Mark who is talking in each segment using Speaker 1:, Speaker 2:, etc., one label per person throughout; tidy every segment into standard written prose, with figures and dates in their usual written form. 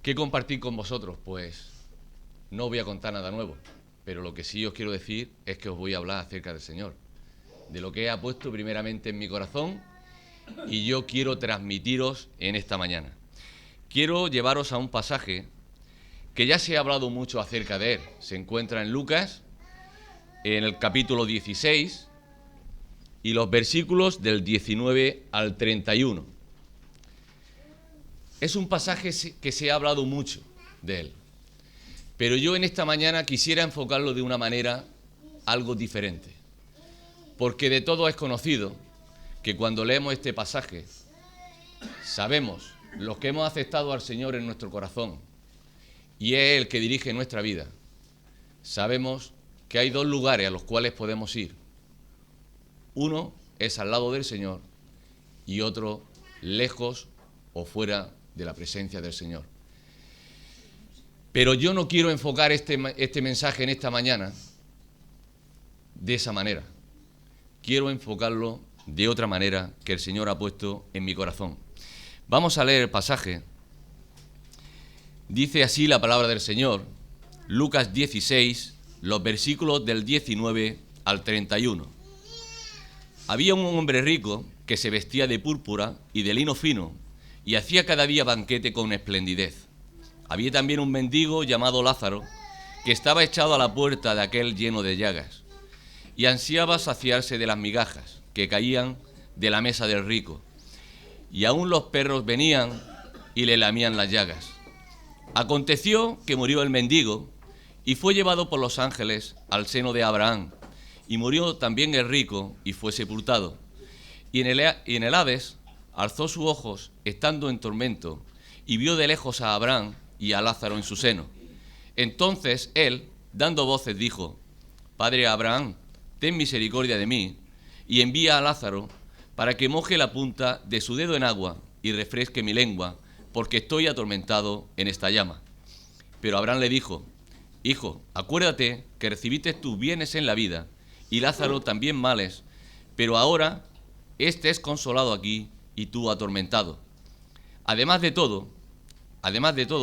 Speaker 1: ¿Qué compartir con vosotros? Pues no os voy a contar nada nuevo, pero lo que sí os quiero decir es que os voy a hablar acerca del Señor, de lo que ha puesto primeramente en mi corazón y yo quiero transmitiros en esta mañana. Quiero llevaros a un pasaje que ya se ha hablado mucho acerca de él. Se encuentra en Lucas, en el capítulo 16 y los versículos del 19 al 31. Es un pasaje que se ha hablado mucho de él, pero yo en esta mañana quisiera enfocarlo de una manera algo diferente, porque de todo es conocido que cuando leemos este pasaje, sabemos, los que hemos aceptado al Señor en nuestro corazón, y es el que dirige nuestra vida, sabemos que hay dos lugares a los cuales podemos ir. Uno es al lado del Señor y otro lejos o fuera de la presencia del Señor. Pero yo no quiero enfocar este mensaje en esta mañana de esa manera. Quiero enfocarlo de otra manera que el Señor ha puesto en mi corazón. Vamos a leer el pasaje. Dice así la palabra del Señor, Lucas 16, los versículos del 19 al 31. Había un hombre rico que se vestía de púrpura y de lino fino y hacía cada día banquete con esplendidez. Había también un mendigo llamado Lázaro que estaba echado a la puerta de aquel lleno de llagas y ansiaba saciarse de las migajas que caían de la mesa del rico, y aún los perros venían y le lamían las llagas. Aconteció que murió el mendigo y fue llevado por los ángeles al seno de Abraham, y murió también el rico y fue sepultado. Y en el Hades alzó sus ojos estando en tormento y vio de lejos a Abraham y a Lázaro en su seno. Entonces él, dando voces, dijo: Padre Abraham, ten misericordia de mí y envía a Lázaro para que moje la punta de su dedo en agua y refresque mi lengua, porque estoy atormentado en esta llama. Pero Abraham le dijo: Hijo, acuérdate que recibiste tus bienes en la vida y Lázaro también males, pero ahora éste es consolado aquí y tú atormentado. Además de todo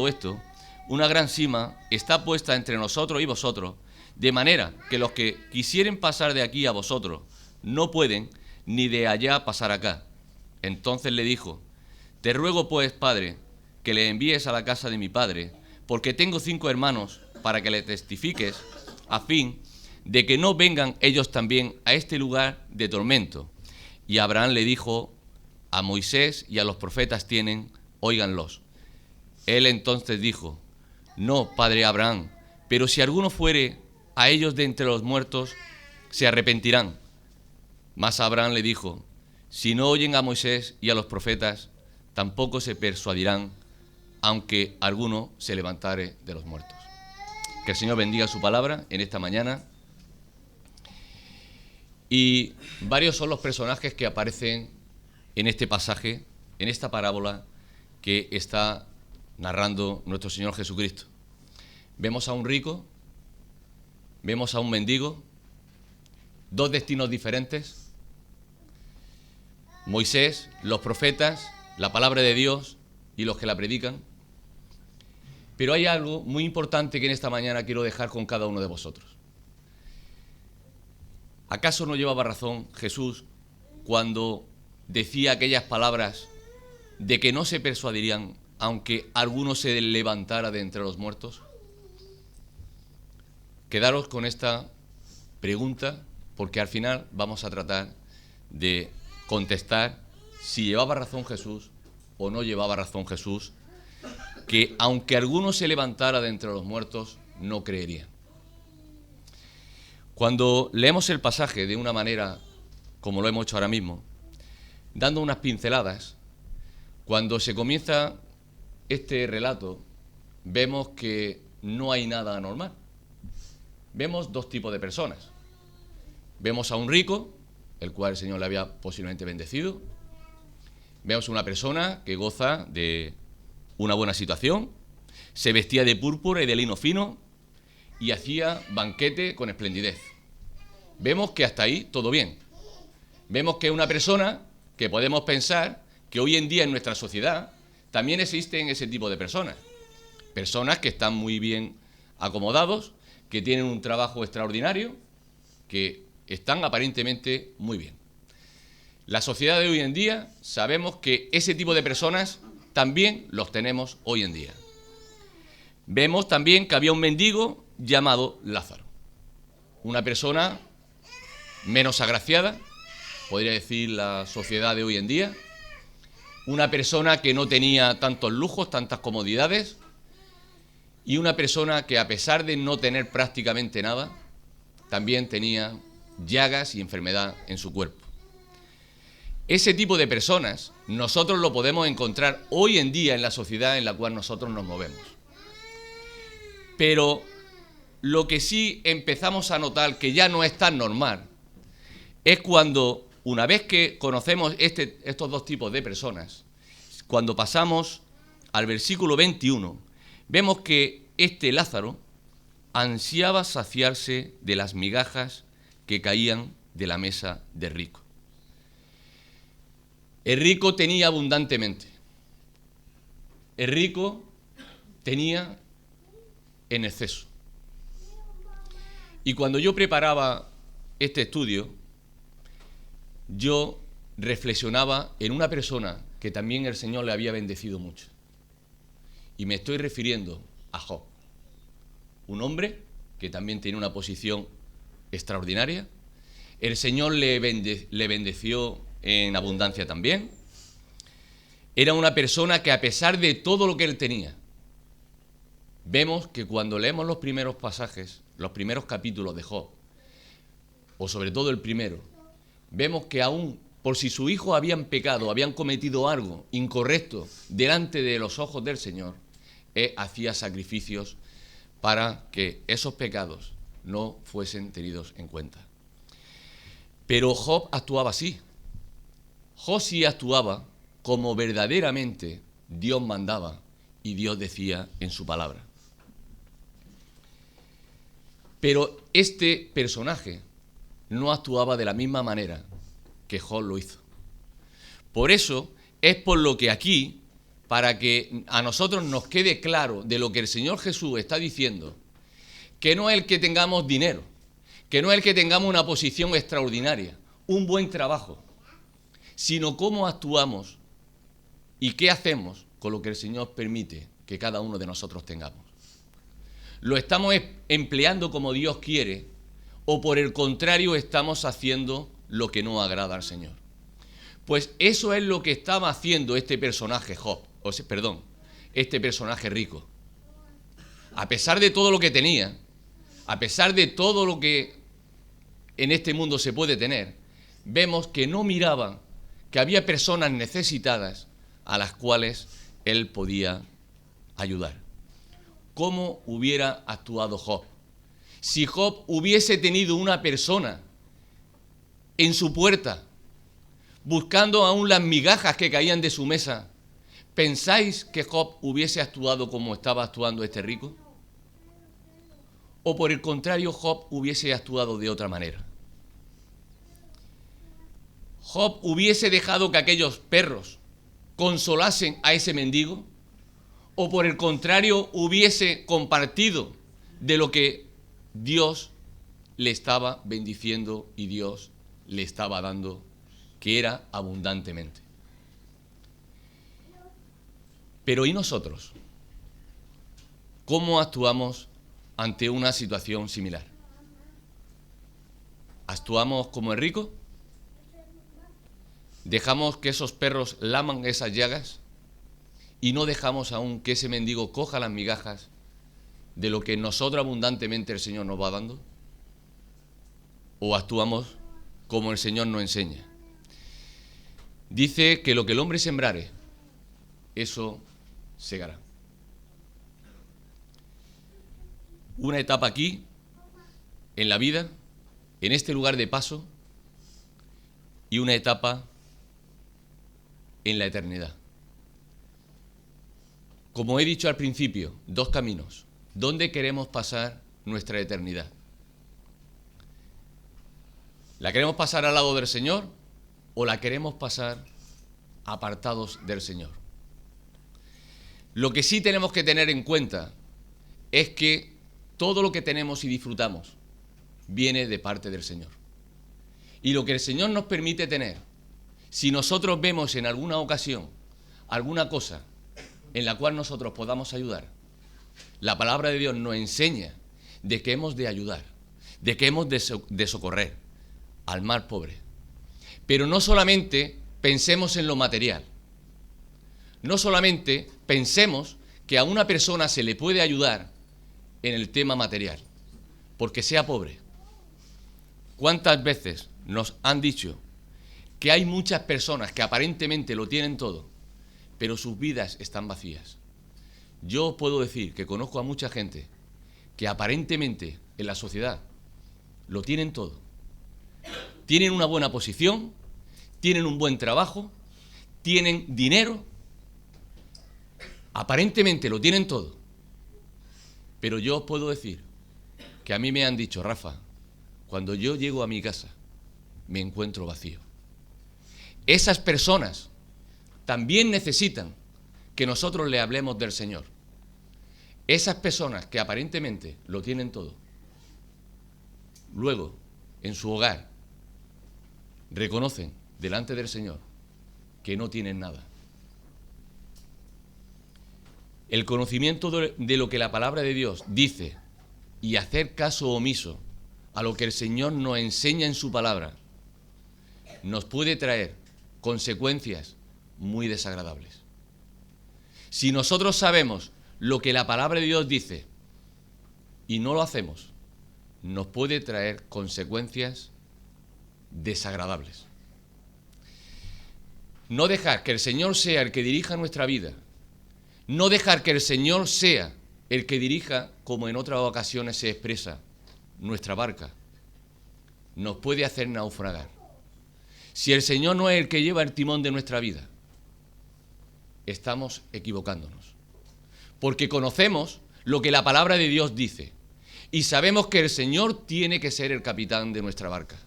Speaker 1: esto, una gran sima está puesta entre nosotros y vosotros, de manera que los que quisieren pasar de aquí a vosotros no pueden, ni de allá pasar acá. Entonces le dijo: Te ruego pues, Padre, que le envíes a la casa de mi padre, porque tengo 5 hermanos, para que le testifiques, a fin de que no vengan ellos también a este lugar de tormento. Y Abraham le dijo: A Moisés y a los profetas tienen, óiganlos. Él entonces dijo: No, padre Abraham, pero si alguno fuere a ellos de entre los muertos, se arrepentirán. Mas Abraham le dijo: Si no oyen a Moisés y a los profetas, tampoco se persuadirán, aunque alguno se levantare de los muertos. Que el Señor bendiga su palabra en esta mañana. Y varios son los personajes que aparecen en este pasaje, en esta parábola que está narrando nuestro Señor Jesucristo. Vemos a un rico, vemos a un mendigo, 2 destinos diferentes. Moisés, los profetas, la palabra de Dios y los que la predican. Pero hay algo muy importante que en esta mañana quiero dejar con cada uno de vosotros. ¿Acaso no llevaba razón Jesús cuando decía aquellas palabras de que no se persuadirían aunque alguno se levantara de entre los muertos? Quedaros con esta pregunta, porque al final vamos a tratar de contestar si llevaba razón Jesús o no llevaba razón Jesús, que aunque alguno se levantara de entre los muertos, no creerían. Cuando leemos el pasaje de una manera como lo hemos hecho ahora mismo, dando unas pinceladas, cuando se comienza este relato, vemos que no hay nada anormal. Vemos 2 tipos de personas. Vemos a un rico, el cual el Señor le había posiblemente bendecido. Vemos una persona que goza de una buena situación, se vestía de púrpura y de lino fino y hacía banquete con esplendidez. Vemos que hasta ahí todo bien. Vemos que es una persona que podemos pensar que hoy en día en nuestra sociedad también existen ese tipo de personas. personas que están muy bien acomodados, que tienen un trabajo extraordinario, que están aparentemente muy bien. La sociedad de hoy en día sabemos que ese tipo de personas también los tenemos hoy en día. Vemos también que había un mendigo llamado Lázaro, una persona menos agraciada, podría decir la sociedad de hoy en día, una persona que no tenía tantos lujos, tantas comodidades, y una persona que, a pesar de no tener prácticamente nada, también tenía llagas y enfermedad en su cuerpo. Ese tipo de personas nosotros lo podemos encontrar hoy en día en la sociedad en la cual nosotros nos movemos. Pero lo que sí empezamos a notar que ya no es tan normal es cuando, una vez que conocemos estos dos tipos de personas, cuando pasamos al versículo 21, vemos que este Lázaro ansiaba saciarse de las migajas que caían de la mesa del rico. El rico tenía abundantemente. El rico tenía en exceso. Y cuando yo preparaba este estudio, yo reflexionaba en una persona que también el Señor le había bendecido mucho. Y me estoy refiriendo a Job, un hombre que también tiene una posición extraordinaria. El Señor le bendeció en abundancia también. Era una persona que, a pesar de todo lo que él tenía, vemos que cuando leemos los primeros pasajes, los primeros capítulos de Job, o sobre todo el primero, vemos que aún por si sus hijos habían pecado, habían cometido algo incorrecto delante de los ojos del Señor, él hacía sacrificios para que esos pecados no fuesen tenidos en cuenta. Pero Job actuaba así. Job sí actuaba como verdaderamente Dios mandaba y Dios decía en su palabra. Pero este personaje no actuaba de la misma manera que Job lo hizo. Por eso es por lo que aquí, para que a nosotros nos quede claro de lo que el Señor Jesús está diciendo, que no es el que tengamos dinero, que no es el que tengamos una posición extraordinaria, un buen trabajo, sino cómo actuamos y qué hacemos con lo que el Señor permite que cada uno de nosotros tengamos. ¿Lo estamos empleando como Dios quiere o por el contrario estamos haciendo lo que no agrada al Señor? Pues eso es lo que estaba haciendo este personaje este personaje rico. A pesar de todo lo que tenía, a pesar de todo lo que en este mundo se puede tener, vemos que no miraba que había personas necesitadas a las cuales él podía ayudar. ¿Cómo hubiera actuado Job? Si Job hubiese tenido una persona en su puerta, buscando aún las migajas que caían de su mesa, ¿pensáis que Job hubiese actuado como estaba actuando este rico? ¿O por el contrario Job hubiese actuado de otra manera? ¿Job hubiese dejado que aquellos perros consolasen a ese mendigo? ¿O por el contrario hubiese compartido de lo que Dios le estaba bendiciendo y Dios le estaba dando, que era abundantemente? Pero ¿y nosotros? ¿Cómo actuamos ante una situación similar? ¿Actuamos como el rico? ¿Dejamos que esos perros laman esas llagas? ¿Y no dejamos aún que ese mendigo coja las migajas de lo que nosotros abundantemente el Señor nos va dando? ¿O actuamos como el Señor nos enseña? Dice que lo que el hombre sembrare, eso segará. Una etapa aquí, en la vida, en este lugar de paso, y una etapa en la eternidad. Como he dicho al principio, dos caminos. ¿Dónde queremos pasar nuestra eternidad? ¿La queremos pasar al lado del Señor o la queremos pasar apartados del Señor? Lo que sí tenemos que tener en cuenta es que todo lo que tenemos y disfrutamos viene de parte del Señor. Y lo que el Señor nos permite tener, si nosotros vemos en alguna ocasión alguna cosa en la cual nosotros podamos ayudar, la palabra de Dios nos enseña de que hemos de ayudar, de que hemos de socorrer al más pobre. Pero no solamente pensemos en lo material, no solamente pensemos que a una persona se le puede ayudar en el tema material, porque sea pobre. ¿Cuántas veces nos han dicho que hay muchas personas que aparentemente lo tienen todo, pero sus vidas están vacías? Yo puedo decir que conozco a mucha gente que aparentemente en la sociedad lo tienen todo. Tienen una buena posición, tienen un buen trabajo, tienen dinero, aparentemente lo tienen todo. Pero yo os puedo decir que a mí me han dicho: Rafa, cuando yo llego a mi casa me encuentro vacío. Esas personas también necesitan que nosotros le hablemos del Señor. Esas personas que aparentemente lo tienen todo, luego en su hogar reconocen delante del Señor que no tienen nada. El conocimiento de lo que la palabra de Dios dice y hacer caso omiso a lo que el Señor nos enseña en su palabra nos puede traer consecuencias muy desagradables. Si nosotros sabemos lo que la palabra de Dios dice y no lo hacemos, nos puede traer consecuencias desagradables. No dejar que el Señor sea el que dirija nuestra vida, no dejar que el Señor sea el que dirija, como en otras ocasiones se expresa, nuestra barca, nos puede hacer naufragar. Si el Señor no es el que lleva el timón de nuestra vida, estamos equivocándonos. Porque conocemos lo que la palabra de Dios dice y sabemos que el Señor tiene que ser el capitán de nuestra barca.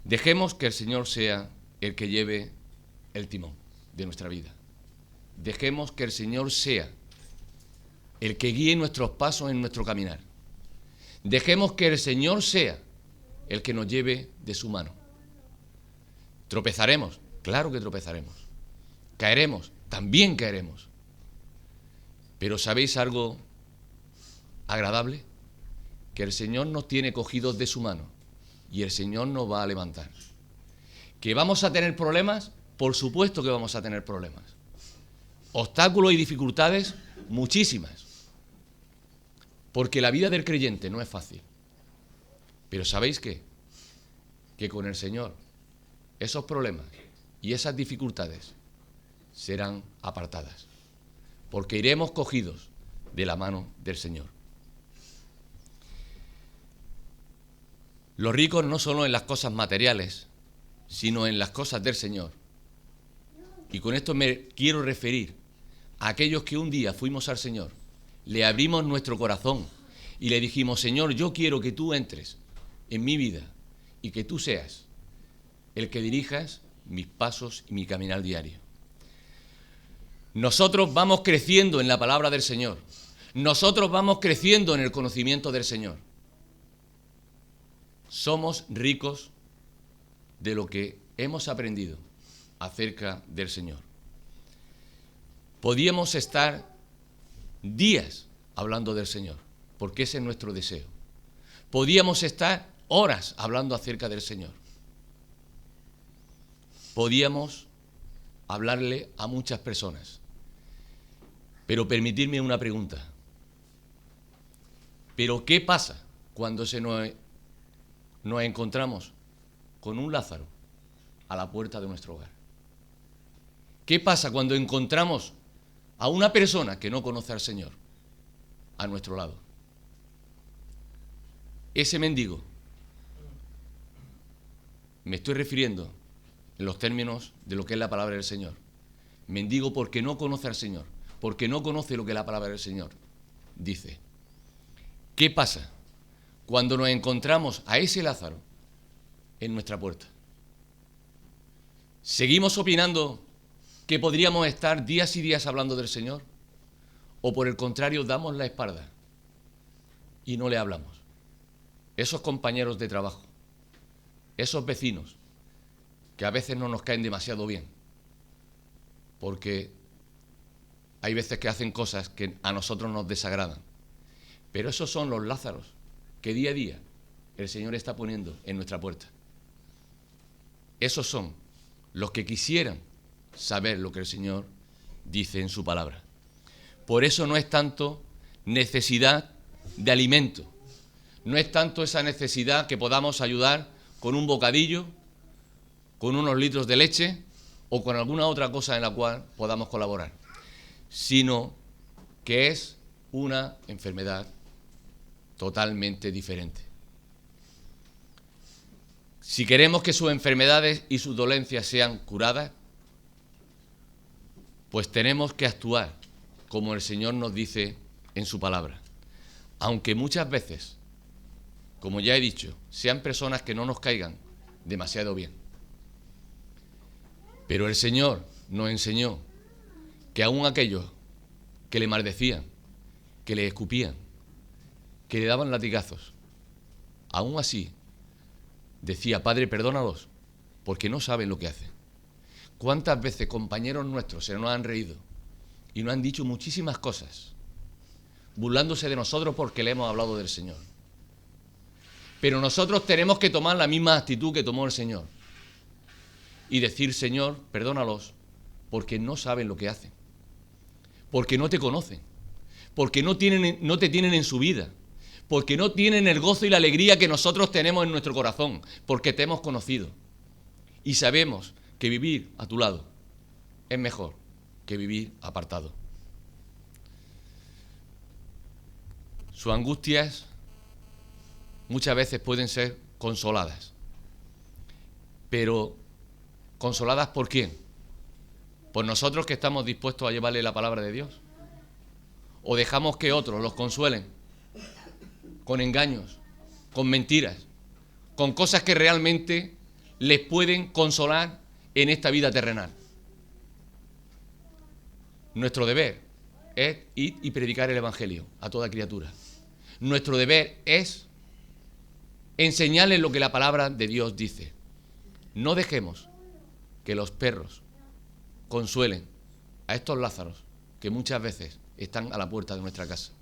Speaker 1: Dejemos que el Señor sea el que lleve el timón de nuestra vida. Dejemos que el Señor sea el que guíe nuestros pasos en nuestro caminar. Dejemos que el Señor sea el que nos lleve de su mano. ¿Tropezaremos? Claro que tropezaremos. ¿Caeremos? También caeremos. Pero ¿sabéis algo agradable? Que el Señor nos tiene cogidos de su mano y el Señor nos va a levantar. ¿Que vamos a tener problemas? Por supuesto que vamos a tener problemas. Obstáculos y dificultades, muchísimas. Porque la vida del creyente no es fácil. Pero ¿sabéis qué? Que con el Señor esos problemas y esas dificultades serán apartadas. Porque iremos cogidos de la mano del Señor. Los ricos no solo en las cosas materiales, sino en las cosas del Señor. Y con esto me quiero referir a aquellos que un día fuimos al Señor, le abrimos nuestro corazón y le dijimos: Señor, yo quiero que tú entres en mi vida y que tú seas el que dirijas mis pasos y mi caminar diario. Nosotros vamos creciendo en la palabra del Señor. Nosotros vamos creciendo en el conocimiento del Señor. Somos ricos de lo que hemos aprendido acerca del Señor. Podíamos estar días hablando del Señor, porque ese es nuestro deseo. Podíamos estar horas hablando acerca del Señor. Podíamos hablarle a muchas personas. Pero permitidme una pregunta. ¿Pero qué pasa cuando nos encontramos con un Lázaro a la puerta de nuestro hogar? ¿Qué pasa cuando encontramos a una persona que no conoce al Señor a nuestro lado? Ese mendigo, me estoy refiriendo en los términos de lo que es la palabra del Señor. Mendigo porque no conoce al Señor, porque no conoce lo que la palabra del Señor dice. ¿Qué pasa cuando nos encontramos a ese Lázaro en nuestra puerta? ¿Seguimos opinando que podríamos estar días y días hablando del Señor, o por el contrario damos la espalda y no le hablamos. Esos compañeros de trabajo, esos vecinos que a veces no nos caen demasiado bien, porque hay veces que hacen cosas que a nosotros nos desagradan, pero esos son los Lázaros que día a día el Señor está poniendo en nuestra puerta. Esos son los que quisieran saber lo que el Señor dice en su palabra. Por eso no es tanto necesidad de alimento, no es tanto esa necesidad que podamos ayudar con un bocadillo, con unos litros de leche o con alguna otra cosa en la cual podamos colaborar, sino que es una enfermedad totalmente diferente. Si queremos que sus enfermedades y sus dolencias sean curadas, pues tenemos que actuar como el Señor nos dice en su palabra. Aunque muchas veces, como ya he dicho, sean personas que no nos caigan demasiado bien. Pero el Señor nos enseñó que aún aquellos que le maldecían, que le escupían, que le daban latigazos, aún así decía: Padre, perdónalos, porque no saben lo que hacen. ¿Cuántas veces compañeros nuestros se nos han reído y nos han dicho muchísimas cosas, burlándose de nosotros porque le hemos hablado del Señor? Pero nosotros tenemos que tomar la misma actitud que tomó el Señor y decir: Señor, perdónalos, porque no saben lo que hacen, porque no te conocen, porque no te tienen en su vida, porque no tienen el gozo y la alegría que nosotros tenemos en nuestro corazón, porque te hemos conocido y sabemos que vivir a tu lado es mejor que vivir apartado. Sus angustias muchas veces pueden ser consoladas, pero ¿consoladas por quién? ¿Por nosotros que estamos dispuestos a llevarle la palabra de Dios? ¿O dejamos que otros los consuelen con engaños, con mentiras, con cosas que realmente les pueden consolar en esta vida terrenal? Nuestro deber es ir y predicar el Evangelio a toda criatura. Nuestro deber es enseñarles lo que la palabra de Dios dice. No dejemos que los perros consuelen a estos Lázaros que muchas veces están a la puerta de nuestra casa,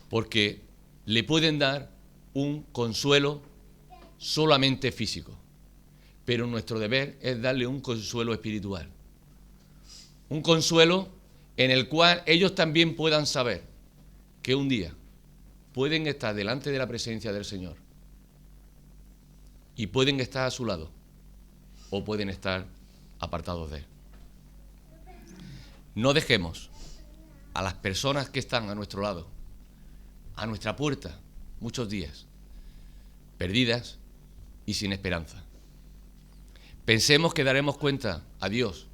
Speaker 1: porque le pueden dar un consuelo solamente físico, pero nuestro deber es darle un consuelo espiritual, un consuelo en el cual ellos también puedan saber que un día pueden estar delante de la presencia del Señor y pueden estar a su lado o pueden estar apartados de Él. No dejemos a las personas que están a nuestro lado, a nuestra puerta, muchos días, perdidas y sin esperanza. Pensemos que daremos cuenta a Dios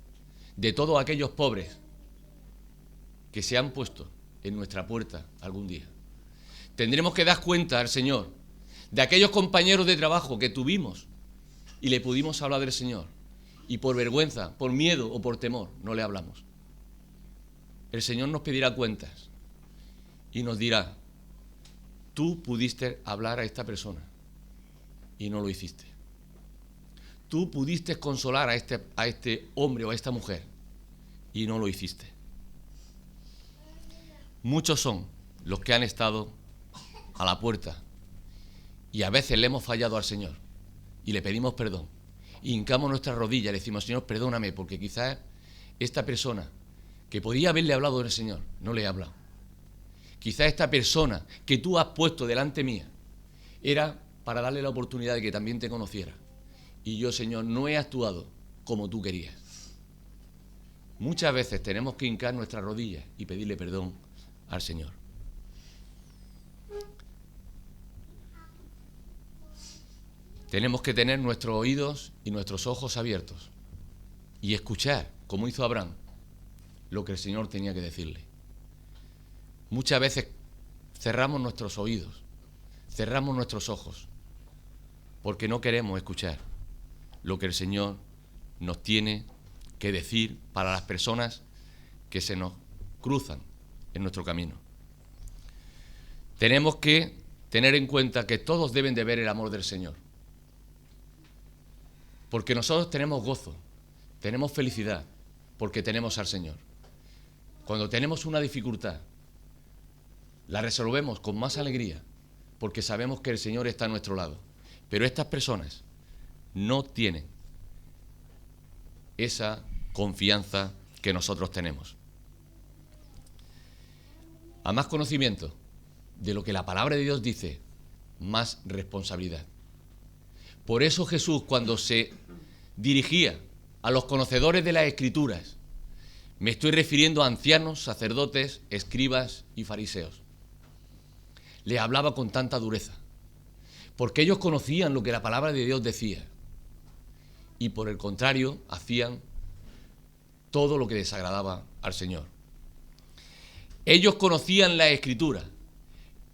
Speaker 1: de todos aquellos pobres que se han puesto en nuestra puerta algún día. Tendremos que dar cuenta al Señor de aquellos compañeros de trabajo que tuvimos y le pudimos hablar del Señor, y por vergüenza, por miedo o por temor no le hablamos. El Señor nos pedirá cuentas y nos dirá: tú pudiste hablar a esta persona y no lo hiciste. Tú pudiste consolar a este hombre o a esta mujer y no lo hiciste. Muchos son los que han estado a la puerta y a veces le hemos fallado al Señor y le pedimos perdón. Y hincamos nuestras rodillas y le decimos: Señor, perdóname, porque quizás esta persona que podía haberle hablado del Señor no le he hablado. Quizás esta persona que tú has puesto delante mía era para darle la oportunidad de que también te conociera. Y yo, Señor, no he actuado como tú querías. Muchas veces tenemos que hincar nuestras rodillas y pedirle perdón al Señor. Tenemos que tener nuestros oídos y nuestros ojos abiertos y escuchar, como hizo Abraham, lo que el Señor tenía que decirle. Muchas veces cerramos nuestros oídos, cerramos nuestros ojos, porque no queremos escuchar lo que el Señor nos tiene que decir para las personas que se nos cruzan en nuestro camino. Tenemos que tener en cuenta que todos deben de ver el amor del Señor. Porque nosotros tenemos gozo, tenemos felicidad, porque tenemos al Señor. Cuando tenemos una dificultad, la resolvemos con más alegría, porque sabemos que el Señor está a nuestro lado. Pero estas personas no tienen esa confianza que nosotros tenemos. A más conocimiento de lo que la palabra de Dios dice, más responsabilidad. Por eso Jesús, cuando se dirigía a los conocedores de las Escrituras, me estoy refiriendo a ancianos, sacerdotes, escribas y fariseos, les hablaba con tanta dureza, porque ellos conocían lo que la palabra de Dios decía y por el contrario hacían todo lo que desagradaba al Señor. Ellos conocían la Escritura,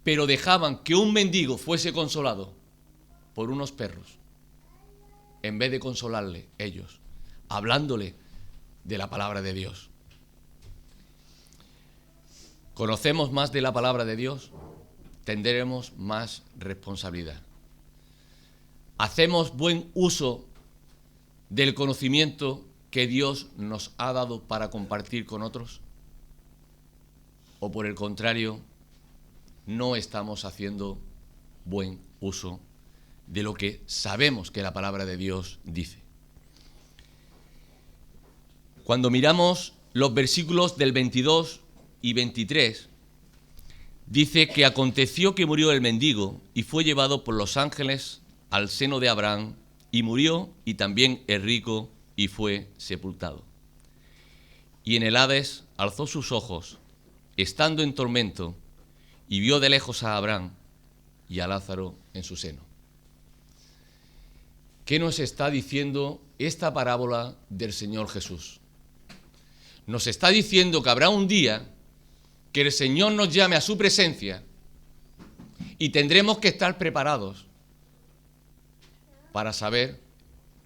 Speaker 1: pero dejaban que un mendigo fuese consolado por unos perros, en vez de consolarle ellos, hablándole de la palabra de Dios. Conocemos más de la palabra de Dios, tendremos más responsabilidad. ¿Hacemos buen uso del conocimiento que Dios nos ha dado para compartir con otros? ¿O por el contrario, no estamos haciendo buen uso de lo que sabemos que la palabra de Dios dice? Cuando miramos los versículos del 22 y 23, dice que aconteció que murió el mendigo y fue llevado por los ángeles al seno de Abraham, y murió, y también el rico, y fue sepultado. Y en el Hades alzó sus ojos, estando en tormento, y vio de lejos a Abraham y a Lázaro en su seno. ¿Qué nos está diciendo esta parábola del Señor Jesús? Nos está diciendo que habrá un día que el Señor nos llame a su presencia y tendremos que estar preparados para saber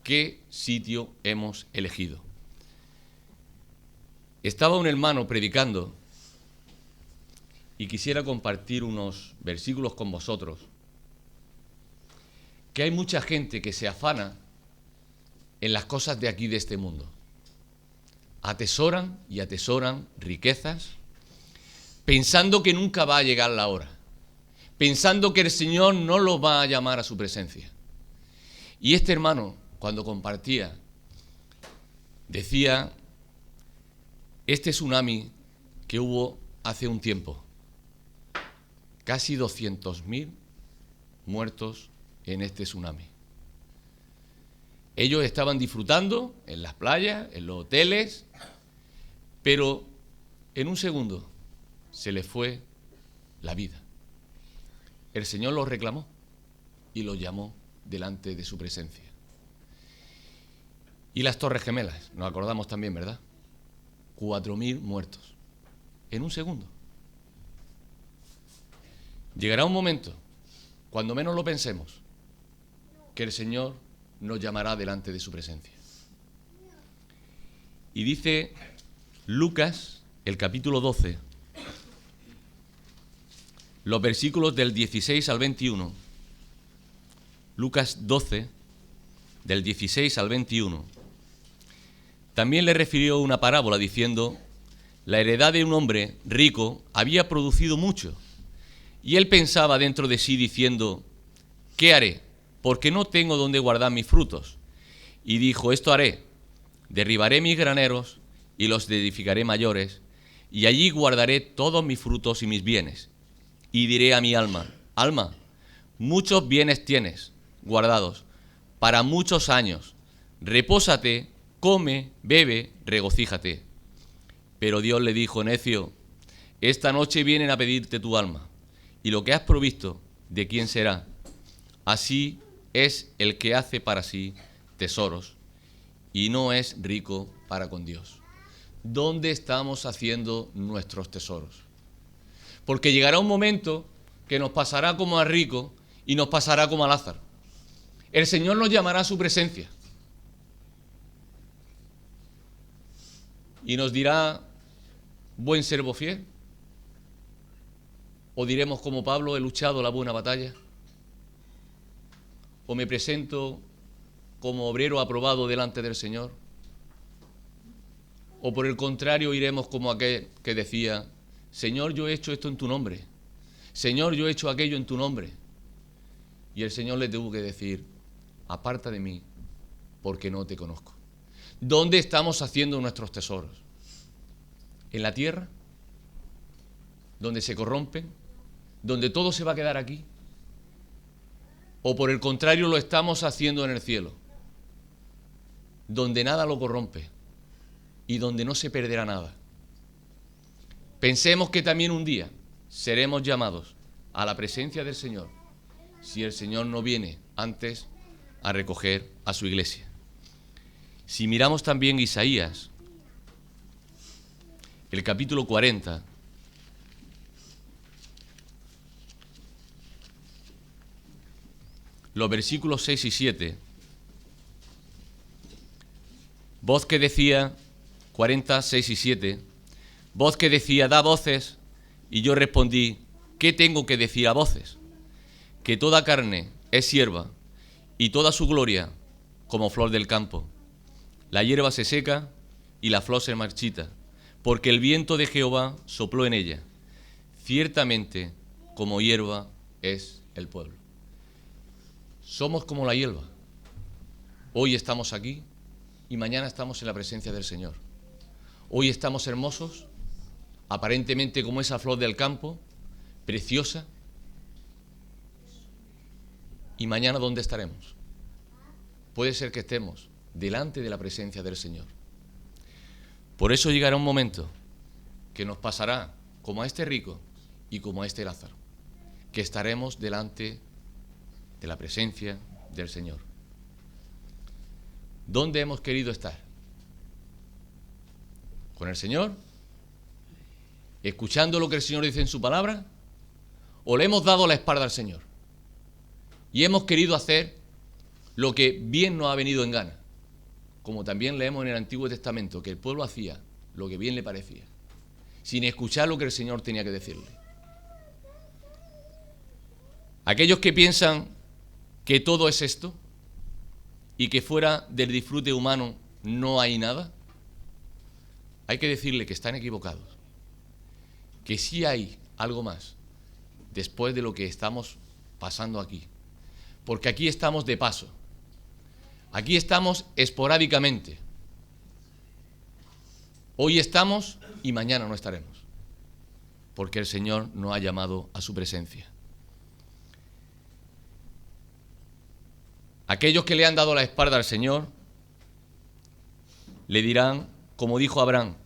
Speaker 1: qué sitio hemos elegido. Estaba un hermano predicando y quisiera compartir unos versículos con vosotros, que hay mucha gente que se afana en las cosas de aquí, de este mundo. Atesoran y atesoran riquezas, pensando que nunca va a llegar la hora, pensando que el Señor no los va a llamar a su presencia. Y este hermano, cuando compartía, decía, este tsunami que hubo hace un tiempo, casi 200.000 muertos en este tsunami. Ellos estaban disfrutando en las playas, en los hoteles, pero en un segundo se les fue la vida. El Señor los reclamó y los llamó delante de su presencia. Y las Torres Gemelas, nos acordamos también, ¿verdad? 4.000 muertos en un segundo. Llegará un momento, cuando menos lo pensemos, que el Señor nos llamará delante de su presencia. Y dice Lucas, el capítulo 12, los versículos del 16 al 21, Lucas 12, del 16 al 21, también le refirió una parábola diciendo, la heredad de un hombre rico había producido mucho, y él pensaba dentro de sí diciendo, ¿qué haré? Porque no tengo donde guardar mis frutos. Y dijo, esto haré, derribaré mis graneros y los edificaré mayores, y allí guardaré todos mis frutos y mis bienes. Y diré a mi alma, alma, muchos bienes tienes guardados para muchos años, repósate, come, bebe, regocíjate. Pero Dios le dijo, necio, esta noche vienen a pedirte tu alma, y lo que has provisto, ¿de quién será? Así es el que hace para sí tesoros, y no es rico para con Dios. ¿Dónde estamos haciendo nuestros tesoros? Porque llegará un momento que nos pasará como a rico y nos pasará como a Lázaro. El Señor nos llamará a su presencia. y nos dirá, buen servo fiel. ¿O diremos como Pablo, he luchado la buena batalla? ¿O me presento como obrero aprobado delante del Señor? ¿O por el contrario iremos como aquel que decía, Señor, yo he hecho esto en tu nombre, Señor, yo he hecho aquello en tu nombre? Y el Señor le tuvo que decir, aparta de mí, porque no te conozco. ¿Dónde estamos haciendo nuestros tesoros? ¿En la tierra? ¿Donde se corrompen? ¿Donde todo se va a quedar aquí? ¿O por el contrario lo estamos haciendo en el cielo? Donde nada lo corrompe y donde no se perderá nada. Pensemos que también un día seremos llamados a la presencia del Señor si el Señor no viene antes a recoger a su iglesia. Si miramos también Isaías, el capítulo 40, los versículos 6 y 7, voz que decía, 40, 6 y 7, voz que decía, da voces, y yo respondí, ¿qué tengo que decir a voces? Que toda carne es hierba, y toda su gloria como flor del campo. La hierba se seca y la flor se marchita, porque el viento de Jehová sopló en ella. Ciertamente, como hierba es el pueblo. Somos como la hierba. Hoy estamos aquí y mañana estamos en la presencia del Señor. Hoy estamos hermosos, aparentemente como esa flor del campo, preciosa. ¿Y mañana dónde estaremos? Puede ser que estemos delante de la presencia del Señor. Por eso llegará un momento que nos pasará como a este rico y como a este Lázaro, que estaremos delante de la presencia del Señor. ¿Dónde hemos querido estar? ¿Con el Señor? ¿Escuchando lo que el Señor dice en su palabra? ¿O le hemos dado la espalda al Señor? Y hemos querido hacer lo que bien nos ha venido en gana, como también leemos en el Antiguo Testamento, que el pueblo hacía lo que bien le parecía, sin escuchar lo que el Señor tenía que decirle. Aquellos que piensan que todo es esto y que fuera del disfrute humano no hay nada, hay que decirle que están equivocados, que sí hay algo más después de lo que estamos pasando aquí, porque aquí estamos de paso, aquí estamos esporádicamente, hoy estamos y mañana no estaremos, porque el Señor nos ha llamado a su presencia. Aquellos que le han dado la espalda al Señor le dirán, como dijo Abraham,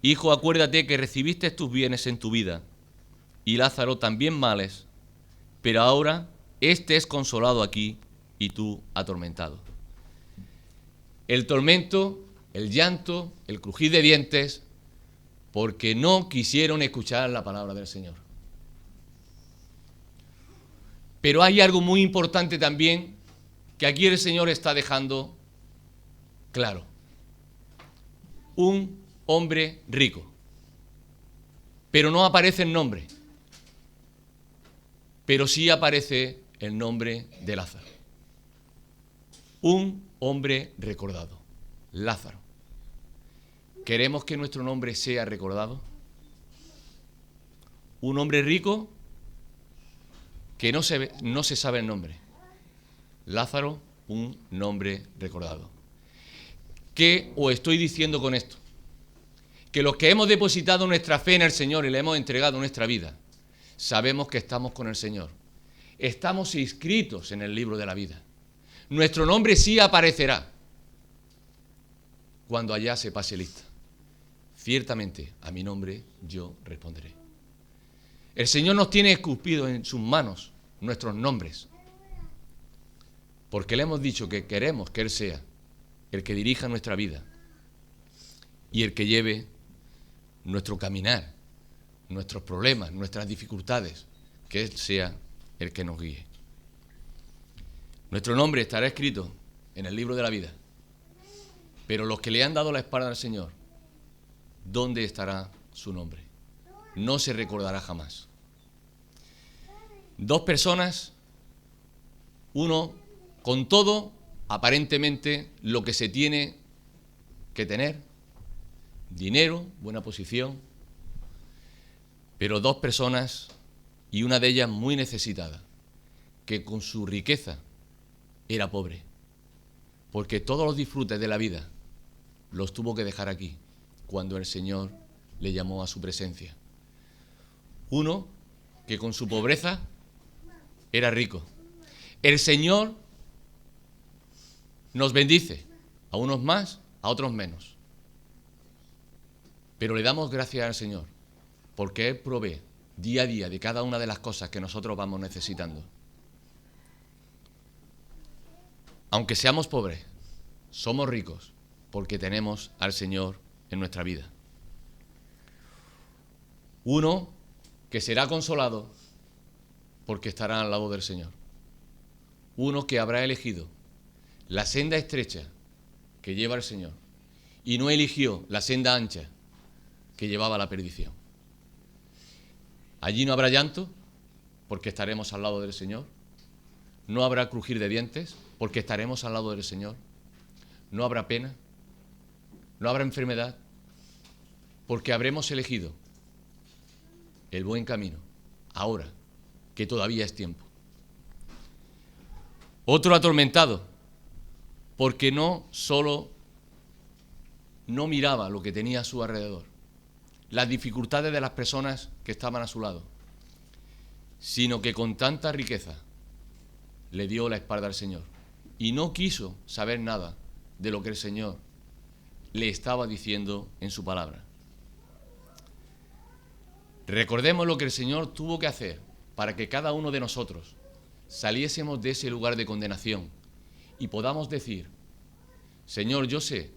Speaker 1: hijo, acuérdate que recibiste tus bienes en tu vida y Lázaro también males, pero ahora este es consolado aquí y tú atormentado. El tormento, el llanto, el crujir de dientes, porque no quisieron escuchar la palabra del Señor. Pero hay algo muy importante también que aquí el Señor está dejando claro. Un hombre rico, pero no aparece el nombre, pero sí aparece el nombre de Lázaro. Un hombre recordado, Lázaro. ¿Queremos que nuestro nombre sea recordado? Un hombre rico que no se sabe el nombre. Lázaro, un nombre recordado. ¿Qué os estoy diciendo con esto? Que los que hemos depositado nuestra fe en el Señor y le hemos entregado nuestra vida, sabemos que estamos con el Señor. Estamos inscritos en el libro de la vida. Nuestro nombre sí aparecerá cuando allá se pase lista. Ciertamente, a mi nombre yo responderé. El Señor nos tiene esculpido en sus manos nuestros nombres, porque le hemos dicho que queremos que Él sea el que dirija nuestra vida y el que lleve nuestro caminar, nuestros problemas, nuestras dificultades, que Él sea el que nos guíe. Nuestro nombre estará escrito en el libro de la vida, pero los que le han dado la espalda al Señor ¿dónde estará su nombre? No se recordará jamás. Dos personas, uno con todo, aparentemente, lo que se tiene que tener, dinero, buena posición, pero dos personas y una de ellas muy necesitada, que con su riqueza era pobre, porque todos los disfrutes de la vida los tuvo que dejar aquí, cuando el Señor le llamó a su presencia. Uno que con su pobreza era rico. El Señor nos bendice, a unos más, a otros menos. Pero le damos gracias al Señor, porque Él provee día a día de cada una de las cosas que nosotros vamos necesitando. Aunque seamos pobres, somos ricos porque tenemos al Señor en nuestra vida. Uno que será consolado porque estará al lado del Señor. Uno que habrá elegido la senda estrecha que lleva al Señor y no eligió la senda ancha que llevaba a la perdición. Allí no habrá llanto porque estaremos al lado del Señor. No habrá crujir de dientes porque estaremos al lado del Señor. No habrá pena. No habrá enfermedad porque habremos elegido el buen camino ahora que todavía es tiempo. Otro atormentado porque no solo no miraba lo que tenía a su alrededor, las dificultades de las personas que estaban a su lado, sino que con tanta riqueza le dio la espalda al Señor y no quiso saber nada de lo que el Señor le estaba diciendo en su palabra. Recordemos lo que el Señor tuvo que hacer para que cada uno de nosotros saliésemos de ese lugar de condenación y podamos decir: Señor, yo sé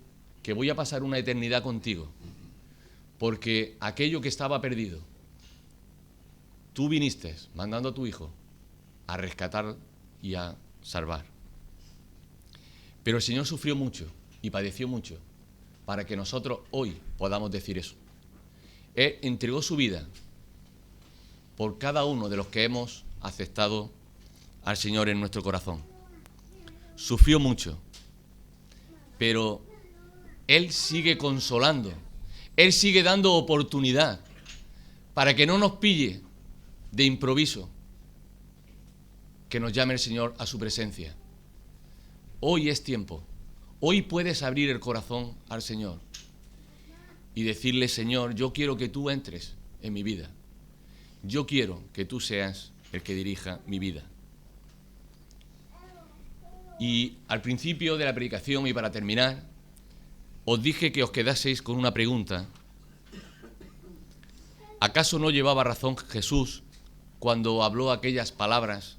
Speaker 1: que voy a pasar una eternidad contigo, porque aquello que estaba perdido, tú viniste mandando a tu Hijo a rescatar y a salvar. Pero el Señor sufrió mucho y padeció mucho para que nosotros hoy podamos decir eso. Él entregó su vida por cada uno de los que hemos aceptado al Señor en nuestro corazón. Sufrió mucho, pero Él sigue consolando. Él sigue dando oportunidad para que no nos pille de improviso, que nos llame el Señor a su presencia. Hoy es tiempo. Hoy puedes abrir el corazón al Señor y decirle: Señor, yo quiero que tú entres en mi vida. Yo quiero que tú seas el que dirija mi vida. Y al principio de la predicación, y para terminar, os dije que os quedaseis con una pregunta. ¿Acaso no llevaba razón Jesús cuando habló aquellas palabras?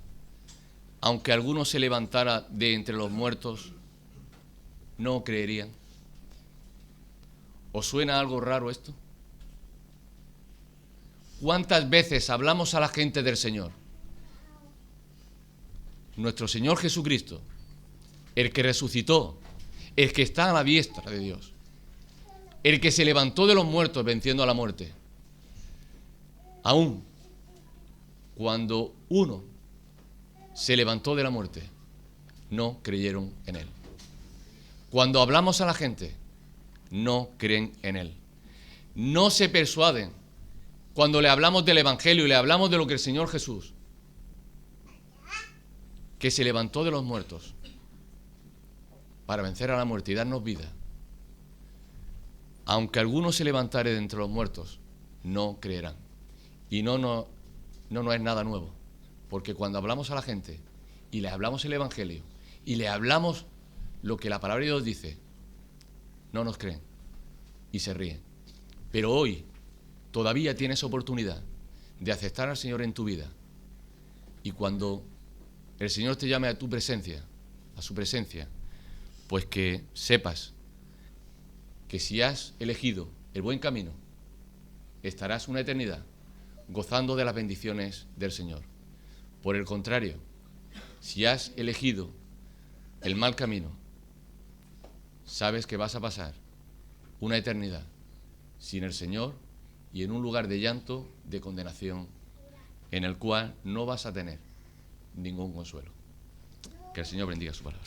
Speaker 1: Aunque alguno se levantara de entre los muertos, no creerían. ¿Os suena algo raro esto? ¿Cuántas veces hablamos a la gente del Señor? Nuestro Señor Jesucristo, el que resucitó, el que está a la diestra de Dios, el que se levantó de los muertos venciendo a la muerte. Aún cuando uno se levantó de la muerte, no creyeron en Él. Cuando hablamos a la gente, no creen en Él. No se persuaden cuando le hablamos del Evangelio y le hablamos de lo que el Señor Jesús, que se levantó de los muertos para vencer a la muerte y darnos vida. Aunque alguno se levantare de entre los muertos, no creerán. Y no es nada nuevo, porque cuando hablamos a la gente y le hablamos el Evangelio y le hablamos lo que la palabra de Dios dice, no nos creen y se ríen. Pero hoy todavía tienes oportunidad de aceptar al Señor en tu vida, y cuando el Señor te llame a tu presencia, a su presencia, pues que sepas que si has elegido el buen camino, estarás una eternidad gozando de las bendiciones del Señor. Por el contrario, si has elegido el mal camino, sabes que vas a pasar una eternidad sin el Señor y en un lugar de llanto, de condenación, en el cual no vas a tener ningún consuelo. Que el Señor bendiga su palabra.